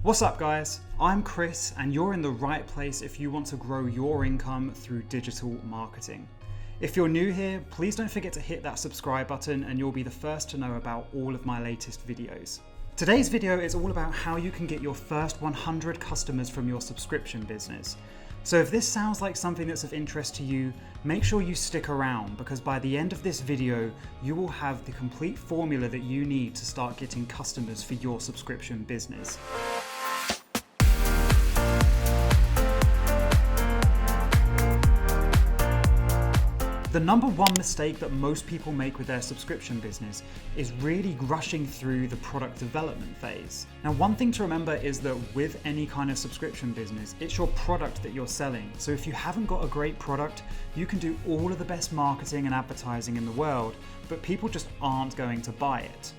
What's up guys? I'm Chris and you're in the right place if you want to grow your income through digital marketing. If you're new here, please don't forget to hit that subscribe button and you'll be the first to know about all of my latest videos. Today's video is all about how you can get your first 100 customers from your subscription business. So if this sounds like something that's of interest to you, make sure you stick around because by the end of this video, you will have the complete formula that you need to start getting customers for your subscription business. The number one mistake that most people make with their subscription business is really rushing through the product development phase. Now, one thing to remember is that with any kind of subscription business, it's your product that you're selling. So if you haven't got a great product, you can do all of the best marketing and advertising in the world, but people just aren't going to buy it.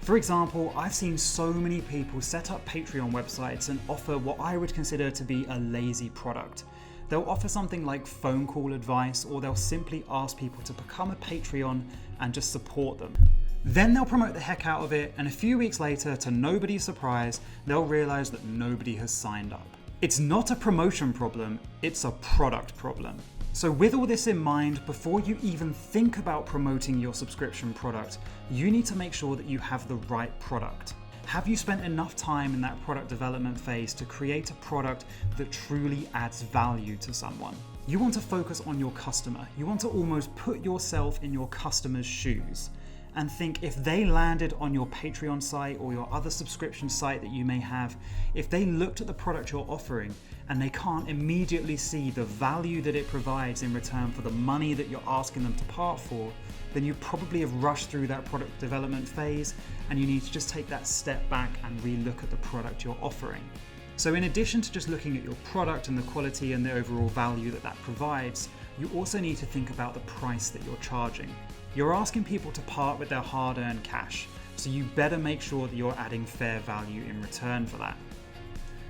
For example, I've seen so many people set up Patreon websites and offer what I would consider to be a lazy product. They'll offer something like phone call advice, or they'll simply ask people to become a Patreon and just support them. Then they'll promote the heck out of it, and a few weeks later, to nobody's surprise, they'll realize that nobody has signed up. It's not a promotion problem, it's a product problem. So with all this in mind, before you even think about promoting your subscription product, you need to make sure that you have the right product. Have you spent enough time in that product development phase to create a product that truly adds value to someone? You want to focus on your customer. You want to almost put yourself in your customer's shoes and think if they landed on your Patreon site or your other subscription site that you may have, if they looked at the product you're offering and they can't immediately see the value that it provides in return for the money that you're asking them to part for, then you probably have rushed through that product development phase and you need to just take that step back and re-look at the product you're offering. So in addition to just looking at your product and the quality and the overall value that provides, you also need to think about the price that you're charging. You're asking people to part with their hard-earned cash, so you better make sure that you're adding fair value in return for that.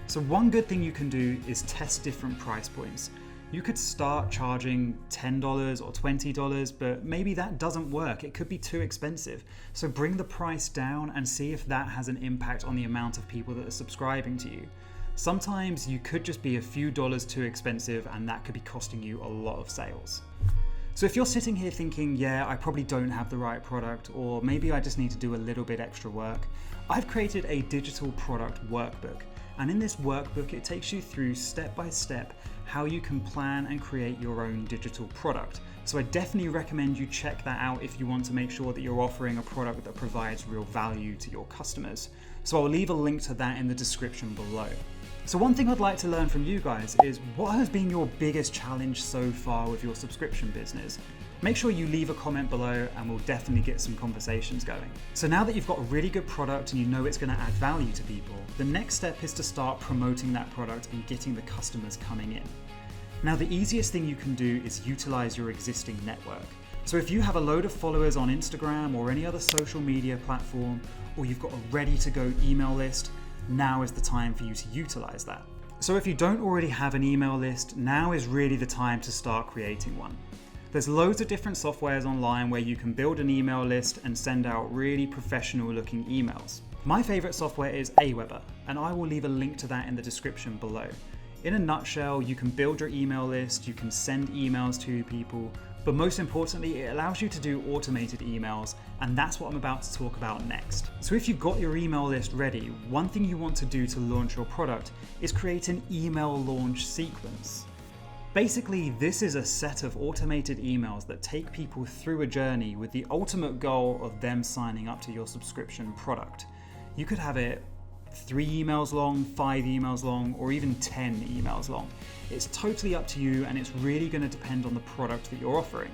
So one good thing you can do is test different price points. You could start charging $10 or $20, but maybe that doesn't work. It could be too expensive. So bring the price down and see if that has an impact on the amount of people that are subscribing to you. Sometimes you could just be a few dollars too expensive and that could be costing you a lot of sales. So if you're sitting here thinking, yeah, I probably don't have the right product, or maybe I just need to do a little bit extra work, I've created a digital product workbook. And in this workbook, it takes you through step by step how you can plan and create your own digital product. So I definitely recommend you check that out if you want to make sure that you're offering a product that provides real value to your customers. So I'll leave a link to that in the description below. So one thing I'd like to learn from you guys is what has been your biggest challenge so far with your subscription business? Make sure you leave a comment below and we'll definitely get some conversations going. So now that you've got a really good product and you know it's going to add value to people, the next step is to start promoting that product and getting the customers coming in. Now the easiest thing you can do is utilize your existing network. So if you have a load of followers on Instagram or any other social media platform, or you've got a ready to go email list, now is the time for you to utilize that. So if you don't already have an email list, now is really the time to start creating one. There's loads of different softwares online where you can build an email list and send out really professional looking emails. My favorite software is Aweber, and I will leave a link to that in the description below. In a nutshell, you can build your email list, you can send emails to people, but most importantly, it allows you to do automated emails, and that's what I'm about to talk about next. So if you've got your email list ready, one thing you want to do to launch your product is create an email launch sequence. Basically, this is a set of automated emails that take people through a journey with the ultimate goal of them signing up to your subscription product. You could have it 3 emails long, 5 emails long, or even 10 emails long. It's totally up to you and it's really going to depend on the product that you're offering.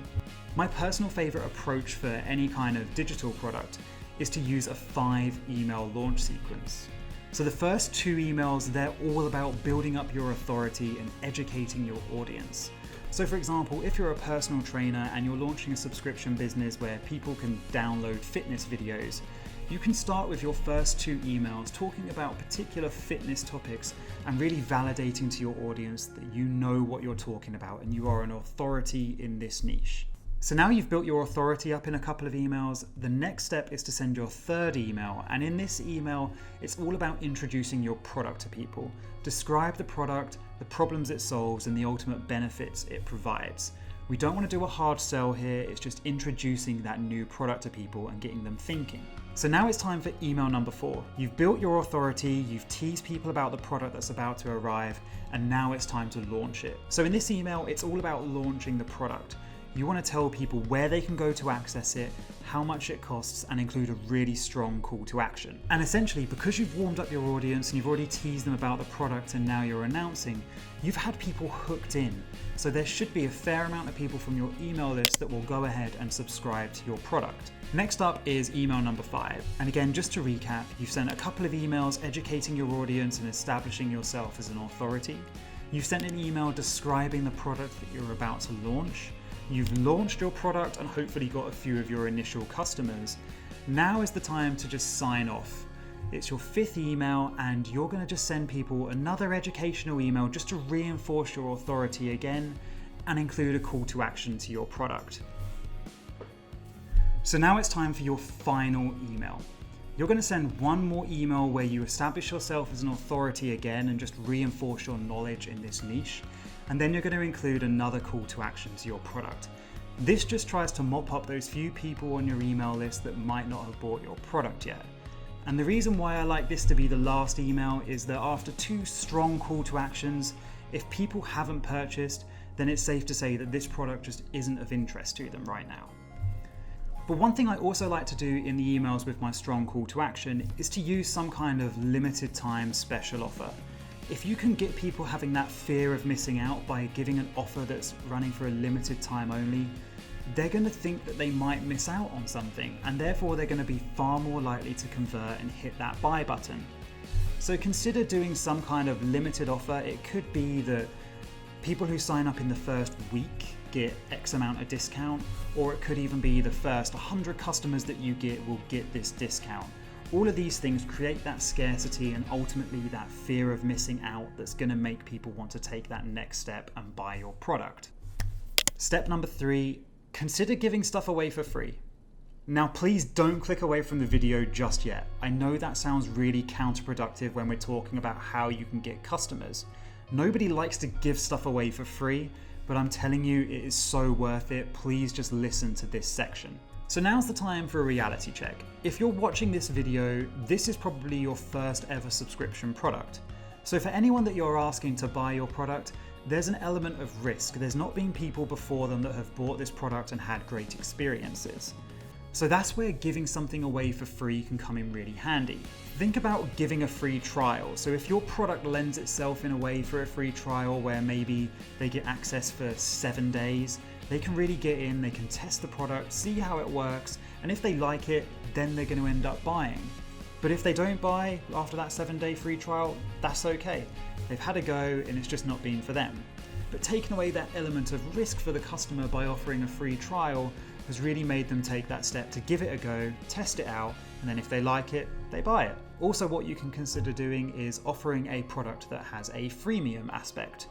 My personal favorite approach for any kind of digital product is to use a 5 email launch sequence. So the first 2 emails, they're all about building up your authority and educating your audience. So for example, if you're a personal trainer and you're launching a subscription business where people can download fitness videos, you can start with your first 2 emails talking about particular fitness topics and really validating to your audience that you know what you're talking about and you are an authority in this niche. So now you've built your authority up in a couple of emails, the next step is to send your third email. And in this email, it's all about introducing your product to people. Describe the product, the problems it solves, and the ultimate benefits it provides. We don't want to do a hard sell here, it's just introducing that new product to people and getting them thinking. So now it's time for email number 4. You've built your authority, you've teased people about the product that's about to arrive, and now it's time to launch it. So in this email, it's all about launching the product. You want to tell people where they can go to access it, how much it costs, and include a really strong call to action. And essentially, because you've warmed up your audience and you've already teased them about the product and now you're announcing, you've had people hooked in. So there should be a fair amount of people from your email list that will go ahead and subscribe to your product. Next up is email number 5. And again, just to recap, you've sent a couple of emails educating your audience and establishing yourself as an authority. You've sent an email describing the product that you're about to launch. You've launched your product and hopefully got a few of your initial customers. Now is the time to just sign off. It's your 5th email and you're going to just send people another educational email just to reinforce your authority again and include a call to action to your product. So now it's time for your final email. You're going to send one more email where you establish yourself as an authority again and just reinforce your knowledge in this niche. And then you're going to include another call to action to your product. This just tries to mop up those few people on your email list that might not have bought your product yet. And the reason why I like this to be the last email is that after 2 strong call to actions, if people haven't purchased, then it's safe to say that this product just isn't of interest to them right now. But one thing I also like to do in the emails with my strong call to action is to use some kind of limited time special offer. If you can get people having that fear of missing out by giving an offer that's running for a limited time only, they're going to think that they might miss out on something, and therefore they're going to be far more likely to convert and hit that buy button. So consider doing some kind of limited offer. It could be that people who sign up in the first week get X amount of discount, or it could even be the first 100 customers that you get will get this discount. All of these things create that scarcity and ultimately that fear of missing out that's going to make people want to take that next step and buy your product. Step number 3, consider giving stuff away for free. Now please don't click away from the video just yet. I know that sounds really counterproductive when we're talking about how you can get customers. Nobody likes to give stuff away for free, but I'm telling you it is so worth it. Please just listen to this section. So now's the time for a reality check. If you're watching this video, this is probably your first ever subscription product. So for anyone that you're asking to buy your product, there's an element of risk. There's not been people before them that have bought this product and had great experiences. So that's where giving something away for free can come in really handy. Think about giving a free trial. So if your product lends itself in a way for a free trial where maybe they get access for 7 days, they can really get in, they can test the product, see how it works, and if they like it, then they're going to end up buying. But if they don't buy after that 7-day free trial, that's okay. They've had a go and it's just not been for them. But taking away that element of risk for the customer by offering a free trial has really made them take that step to give it a go, test it out, and then if they like it, they buy it. Also, what you can consider doing is offering a product that has a freemium aspect.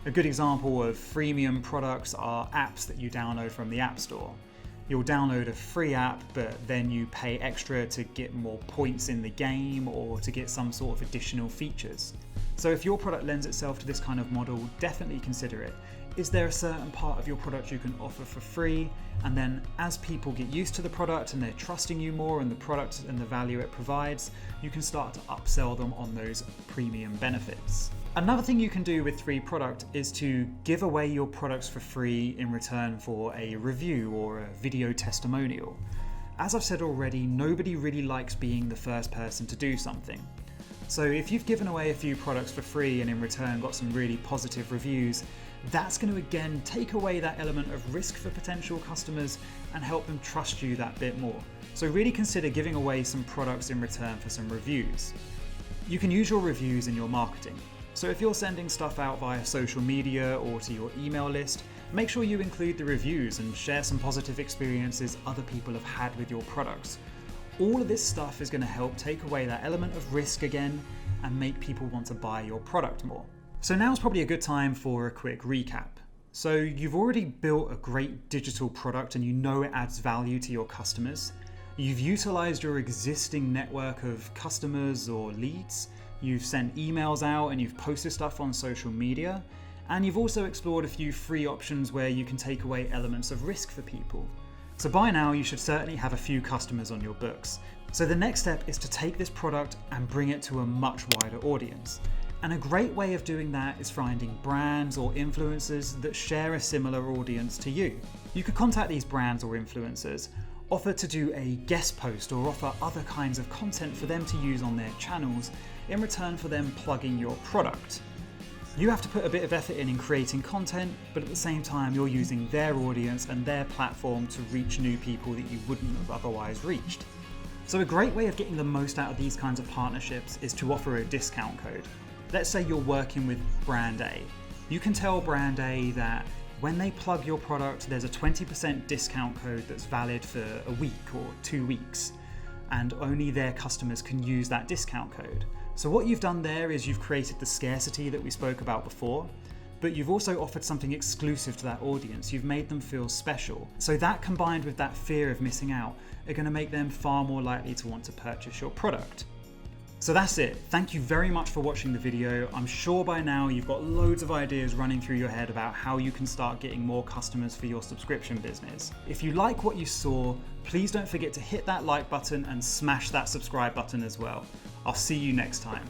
A good example of freemium products are apps that you download from the App Store. You'll download a free app, but then you pay extra to get more points in the game or to get some sort of additional features. So if your product lends itself to this kind of model, definitely consider it. Is there a certain part of your product you can offer for free? And then as people get used to the product and they're trusting you more and the product and the value it provides, you can start to upsell them on those premium benefits. Another thing you can do with free product is to give away your products for free in return for a review or a video testimonial. As I've said already, nobody really likes being the first person to do something. So if you've given away a few products for free and in return got some really positive reviews, that's going to again take away that element of risk for potential customers and help them trust you that bit more. So really consider giving away some products in return for some reviews. You can use your reviews in your marketing. So if you're sending stuff out via social media or to your email list, make sure you include the reviews and share some positive experiences other people have had with your products. All of this stuff is going to help take away that element of risk again and make people want to buy your product more. So now's probably a good time for a quick recap. So you've already built a great digital product and you know it adds value to your customers. You've utilized your existing network of customers or leads. You've sent emails out and you've posted stuff on social media. And you've also explored a few free options where you can take away elements of risk for people. So by now you should certainly have a few customers on your books. So the next step is to take this product and bring it to a much wider audience. And a great way of doing that is finding brands or influencers that share a similar audience to you. You could contact these brands or influencers, offer to do a guest post or offer other kinds of content for them to use on their channels in return for them plugging your product. You have to put a bit of effort in creating content, but at the same time you're using their audience and their platform to reach new people that you wouldn't have otherwise reached. So a great way of getting the most out of these kinds of partnerships is to offer a discount code. Let's say you're working with brand A. You can tell brand A that when they plug your product, there's a 20% discount code that's valid for a week or 2 weeks, and only their customers can use that discount code. So what you've done there is you've created the scarcity that we spoke about before, but you've also offered something exclusive to that audience. You've made them feel special. So that combined with that fear of missing out are going to make them far more likely to want to purchase your product. So that's it. Thank you very much for watching the video. I'm sure by now you've got loads of ideas running through your head about how you can start getting more customers for your subscription business. If you like what you saw, please don't forget to hit that like button and smash that subscribe button as well. I'll see you next time.